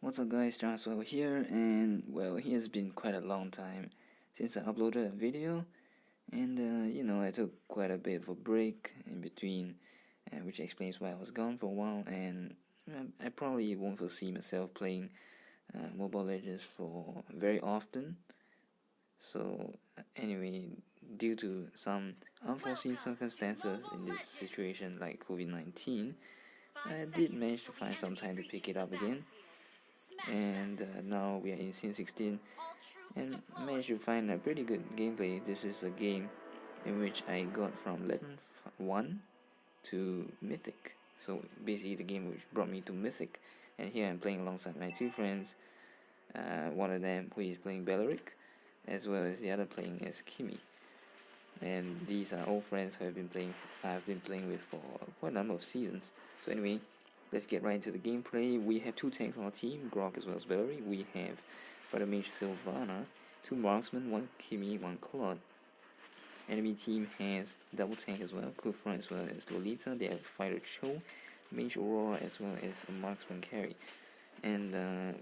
What's up guys, Joshua here, and well, it has been quite a long time since I uploaded a video, and I took quite a bit of a break in between, which explains why I was gone for a while, and I probably won't foresee myself playing Mobile Legends for very often. So anyway, due to some unforeseen circumstances in this situation like COVID-19, I did manage to find some time to pick it up again. And now we are in scene 16 and managed to find a pretty good gameplay. This is a game in which I got from Legend 1 to Mythic, so basically the game which brought me to Mythic. And here I'm playing alongside my two friends, one of them who is playing Belerick, as well as the other playing as Kimmy. And these are old friends who I've been playing with for quite a number of seasons. So anyway, let's get right into the gameplay. We have two tanks on our team, Grock as well as Belerick. We have Fighter Mage Sylvana, two marksmen, one Kimmy, one Claude. Enemy team has double tank as well, Kufra as well as Lolita. They have Fighter Cho, Mage Aurora as well as a marksman carry. And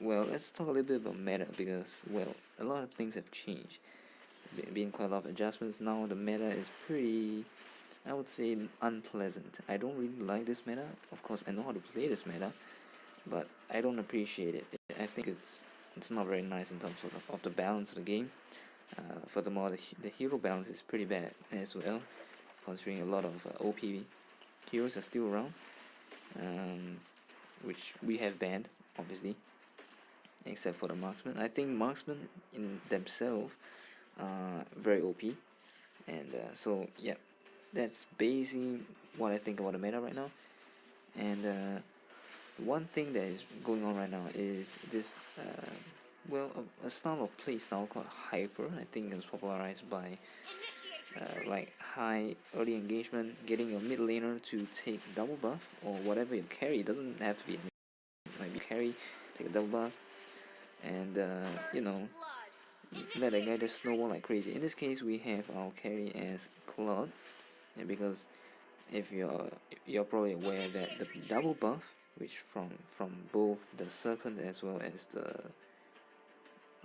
well, let's talk a little bit about meta because, well, a lot of things have changed. Been quite a lot of adjustments now. The meta is pretty, I would say, unpleasant. I don't really like this meta. Of course, I know how to play this meta, but I don't appreciate it. I think it's not very nice in terms of the balance of the game. Furthermore, the hero balance is pretty bad as well, considering a lot of OP heroes are still around, which we have banned, obviously, except for the marksmen. I think marksmen in themselves are very OP, and so yeah, that's basically what I think about the meta right now. And one thing that is going on right now is this well, a style of play style called hyper. I think it's popularized by like high early engagement, getting your mid laner to take double buff or whatever you carry. It doesn't have to be, it might be carry, take a double buff, and let that guy just snowball like crazy. In this case, we have our carry as Claude, and because if you're probably aware that the double buff, which from both the serpent as well as the,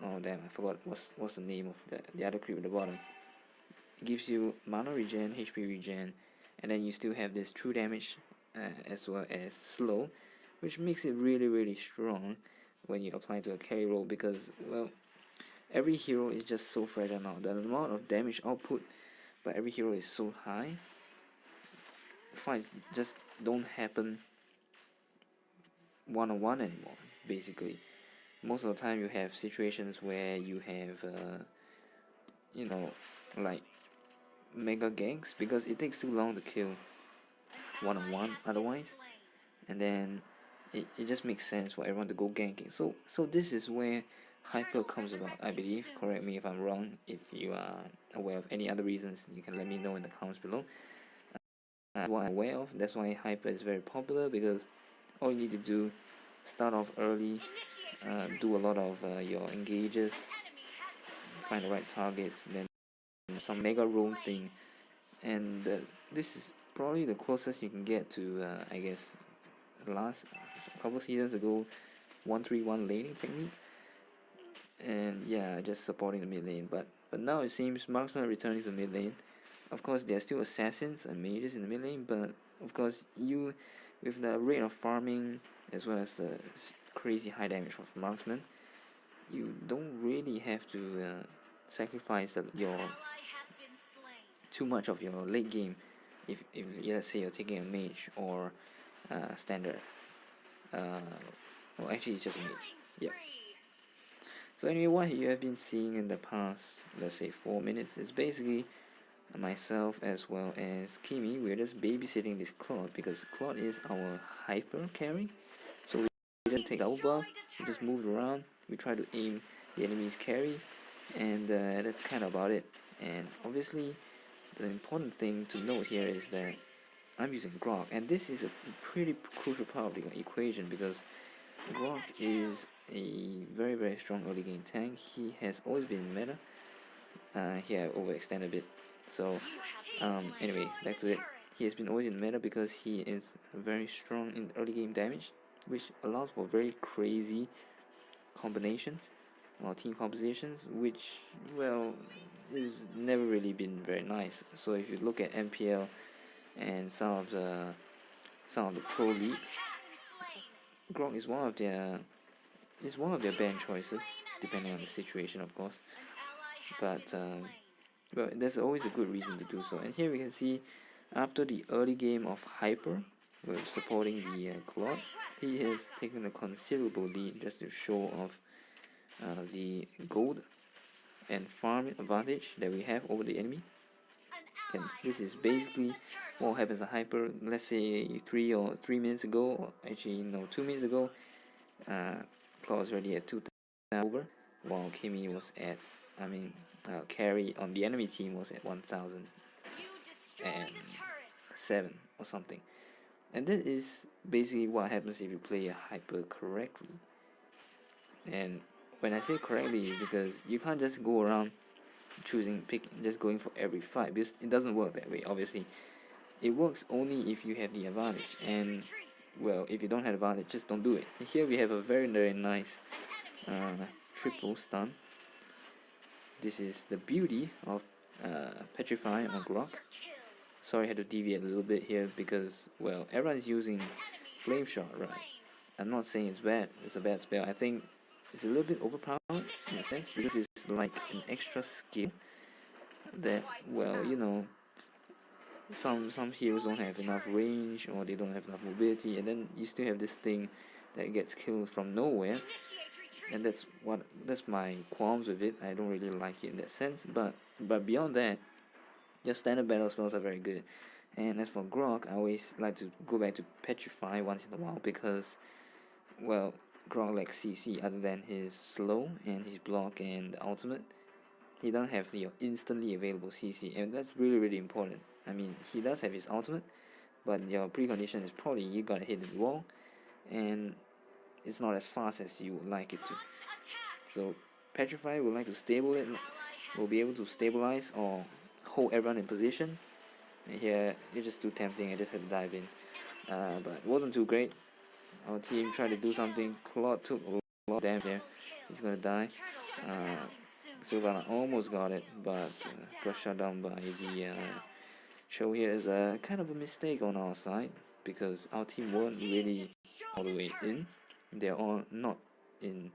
oh damn, I forgot what's the name of the other creep at the bottom, it gives you mana regen, HP regen, and then you still have this true damage as well as slow, which makes it really strong when you apply to a carry role because, well, every hero is just so fragile now. The amount of damage output by every hero is so high. Fights just don't happen one-on-one anymore, basically. Most of the time you have situations where you have like mega ganks because it takes too long to kill one-on-one otherwise, and then it just makes sense for everyone to go ganking. So this is where hyper comes about, I believe. Correct me if I'm wrong. If you are aware of any other reasons, you can let me know in the comments below. What I'm aware of, that's why hyper is very popular, because all you need to do, start off early, do a lot of your engages, find the right targets, then some mega roam thing, and this is probably the closest you can get to I guess last couple seasons ago 1-3-1 laning technique, and yeah, just supporting the mid lane. But now it seems marksmen are returning to mid lane. Of course, there are still assassins and mages in the mid lane, but of course, you, with the rate of farming as well as the crazy high damage of marksmen, you don't really have to sacrifice your too much of your late game. If let's say you're taking a mage or standard, well, actually it's just a mage. Yep. So anyway, what you have been seeing in the past, let's say 4 minutes, is basically myself as well as Kimmy. We're just babysitting this Claude because Claude is our hyper carry. So we didn't take double buff, we just moved around, we try to aim the enemy's carry, and that's kind of about it. And obviously the important thing to note here is that I'm using Grock, and this is a pretty crucial part of the equation because Grock is a very strong early game tank. He has always been in meta. Here I overextend a bit. So anyway, back to it. He has been always in meta because he is very strong in early game damage, which allows for very crazy combinations or team compositions, which, well, is never really been very nice. So if you look at MPL and some of the pro leagues, Grock is one of their band choices, depending on the situation, of course. But well, there's always a good reason to do so. And here we can see, after the early game of Hyper, with supporting the Claude, he has taken a considerable lead just to show off the gold and farm advantage that we have over the enemy. And this is basically what happens at Hyper. Let's say 3 minutes ago, or actually no, 2 minutes ago, Claude was already at 2,000 over, while Kimmy was at, carry on the enemy team was at 1,007 or something. And that is basically what happens if you play a Hyper correctly. And when I say correctly, is because you can't just go around just going for every fight, because it doesn't work that way. Obviously, it works only if you have the advantage, and well, if you don't have advantage, just don't do it. And here we have a very nice triple stun. This is the beauty of Petrify on Grock. Sorry, I had to deviate a little bit here because, well, everyone's using Flame Shot, right? I'm not saying it's bad, it's a bad spell. I think it's a little bit overpowered in a sense, because it's like an extra skill that, well, you know, some heroes don't have enough range, or they don't have enough mobility, and then you still have this thing that gets killed from nowhere. And that's my qualms with it. I don't really like it in that sense, but beyond that, your standard battle spells are very good. And as for Grock, I always like to go back to Petrify once in a while, because, well, Grock lacks CC other than his slow and his block and ultimate. He doesn't have your instantly available CC, and that's really important. I mean, he does have his ultimate, but your precondition is probably you gotta hit the wall, and it's not as fast as you would like it to. So Petrify will like to will be able to stabilize or hold everyone in position. And here it's just too tempting. I just had to dive in, but it wasn't too great. Our team tried to do something. Claude took a lot of damage there. He's gonna die. Sylvana almost got it, but got shut down by the show. Here is a kind of a mistake on our side, because our team weren't really all the way in. They're all not in,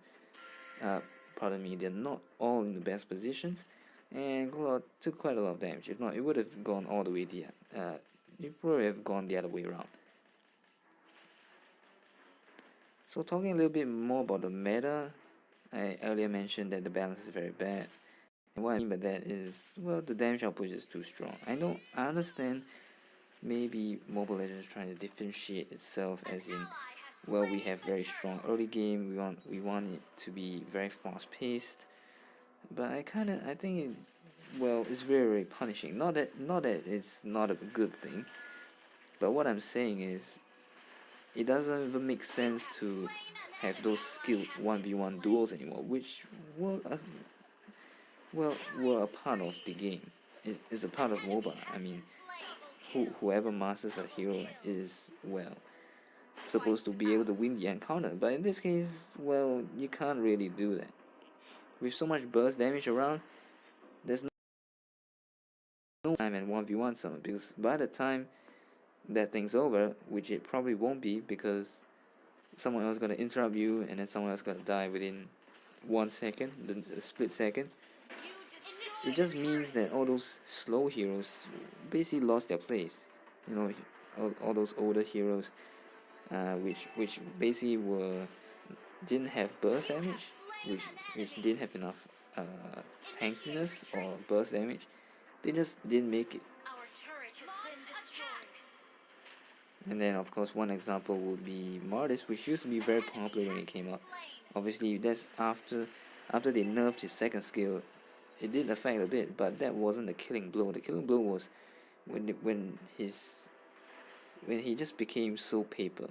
they're not all in the best positions, and Claude took quite a lot of damage. If not, it would have gone all the way it probably have gone the other way around. So talking a little bit more about the meta, I earlier mentioned that the balance is very bad. And what I mean by that is, well, the damage output is too strong. I understand maybe Mobile Legends is trying to differentiate itself, as in, well, we have very strong early game, we want it to be very fast paced, but I think it's very punishing. Not that it's not a good thing, but what I'm saying is, it doesn't even make sense to have those skilled 1v1 duels anymore, which were a part of the game. It's a part of MOBA. I mean, whoever masters a hero is, well, supposed to be able to win the encounter, but in this case, well, you can't really do that. With so much burst damage around, there's no time and 1v1 summon, because by the time that thing's over, which it probably won't be, because someone else is gonna interrupt you, and then someone else gonna die within 1 second, a split second. It just means that all those slow heroes basically lost their place. You know, all those older heroes, which basically didn't have burst damage, which didn't have enough tankiness or burst damage. They just didn't make it. And then, of course, one example would be Martis, which used to be very popular when it came out. Obviously, that's after they nerfed his second skill. It did affect a bit, but that wasn't the killing blow. The killing blow was when he just became so paper.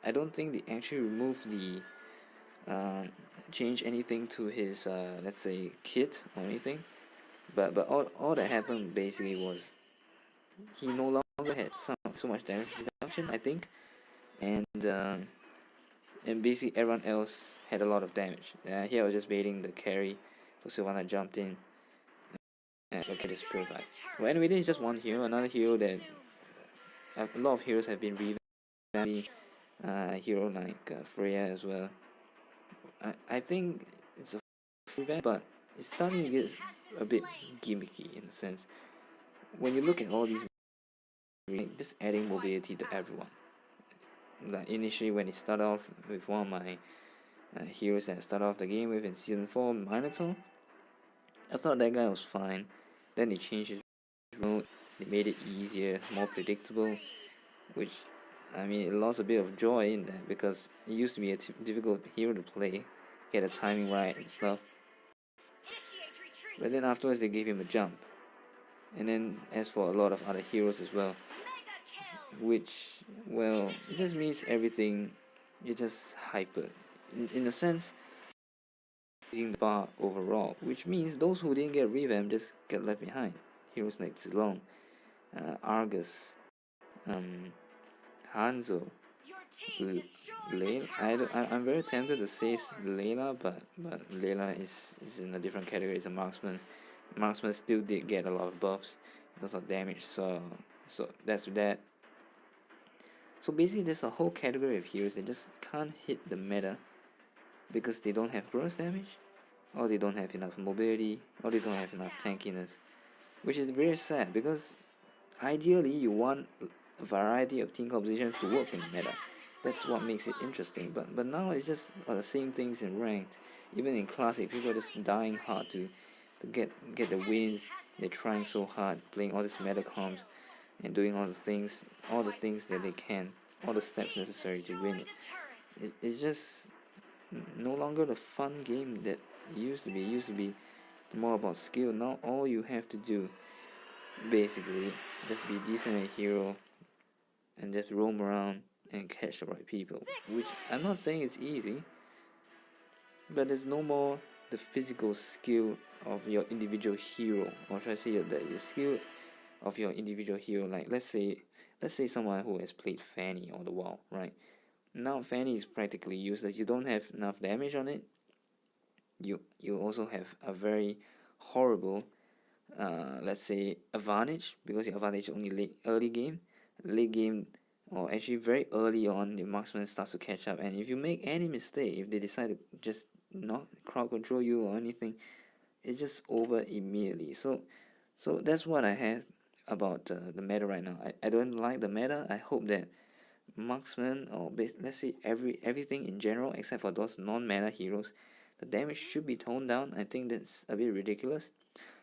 I don't think they actually removed the change anything to his let's say kit or anything, but all that happened basically was he no longer had so much damage reduction, I think, and and basically everyone else had a lot of damage. Here I was just baiting the carry for Sylvana jumped in and look at this Petrify. Well, anyway, this is just one hero. Another hero that a lot of heroes have been revamped. Hero like Freya as well. I think it's a revamp, but it's starting to get a bit gimmicky in a sense. When you look at all these, just adding mobility to everyone. Like initially, when it started off with one of my heroes that I started off the game with in season 4, Minotaur, I thought that guy was fine. Then they changed his mode, they made it easier, more predictable, which, I mean, it lost a bit of joy in that because it used to be a difficult hero to play, get the timing right and stuff. But then afterwards they gave him a jump. And then as for a lot of other heroes as well, which, well, it just means everything is just hyper. In a sense, raising the bar overall, which means those who didn't get revamped just get left behind. Heroes like Zilong, Argus, Hanzo, Layla. I'm very tempted to say Layla, but Layla is in a different category. It's a marksman. Marksman still did get a lot of buffs because of damage, so that's that. So basically, there's a whole category of heroes that just can't hit the meta because they don't have gross damage, or they don't have enough mobility, or they don't have enough tankiness, which is very sad because ideally you want a variety of team compositions to work in the meta. That's what makes it interesting. But now it's just the same things in ranked. Even in classic, people are just dying hard to get the wins. They're trying so hard, playing all these meta comps and doing all the things that they can, all the steps necessary to win it. It's just no longer the fun game that it used to be. It used to be more about skill. Now all you have to do, basically, just be decent at hero and just roam around and catch the right people. Which I'm not saying it's easy, but there's no more the physical skill of your individual hero, or should I say the skill of your individual hero. Like let's say someone who has played Fanny on the wall, right? Now Fanny is practically useless. You don't have enough damage on it. You also have a very horrible let's say advantage, because your advantage is only early game, or actually very early on the marksman starts to catch up, and if you make any mistake, if they decide to just not crowd control you or anything, it's just over immediately. So that's what I have about the meta right now. I don't like the meta. I hope that marksman, or let's say everything in general except for those non-meta heroes, the damage should be toned down. I think that's a bit ridiculous.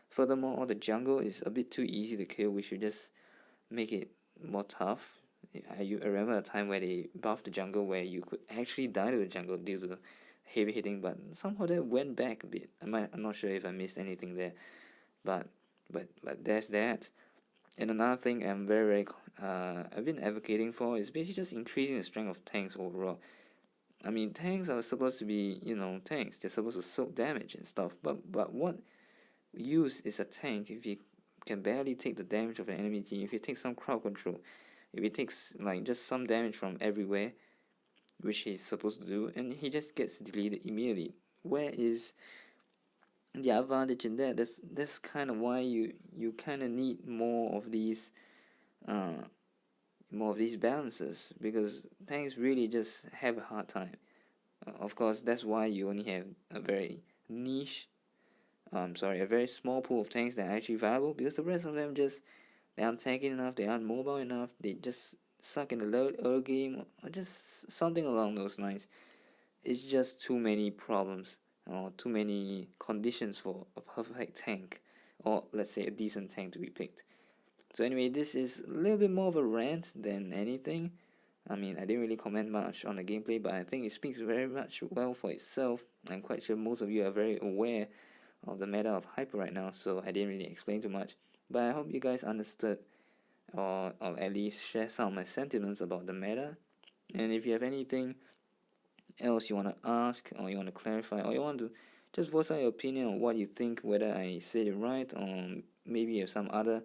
Furthermore, all the jungle is a bit too easy to kill. We should just make it more tough. I remember a time where they buffed the jungle where you could actually die to the jungle due to heavy hitting, but somehow that went back a bit. I'm not sure if I missed anything there, but there's that. And another thing I've been advocating for is basically just increasing the strength of tanks overall. I mean, tanks are supposed to be, tanks. They're supposed to soak damage and stuff. But what use is a tank if you can barely take the damage of an enemy team? If you take some crowd control, if he takes like just some damage from everywhere, which he's supposed to do, and he just gets deleted immediately. Where is the advantage in that? That's kind of why you kind of need more of these balances, because tanks really just have a hard time. Of course, that's why you only have a very niche, a very small pool of tanks that are actually viable, because the rest of them they aren't tanky enough, they aren't mobile enough, they just suck in the early game, or just something along those lines. It's just too many problems, or too many conditions for a perfect tank, or let's say a decent tank to be picked. So anyway, this is a little bit more of a rant than anything. I mean, I didn't really comment much on the gameplay, but I think it speaks very much well for itself. I'm quite sure most of you are very aware of the meta of Hyper right now, so I didn't really explain too much. But I hope you guys understood, or at least share some of my sentiments about the meta. And if you have anything else you want to ask, or you want to clarify, or you want to just voice out your opinion on what you think, whether I said it right, or maybe you have some other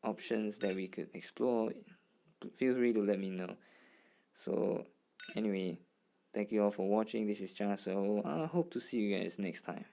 options that we could explore, feel free to let me know. So Anyway, thank you all for watching. This is Cha, so I hope to see you guys next time.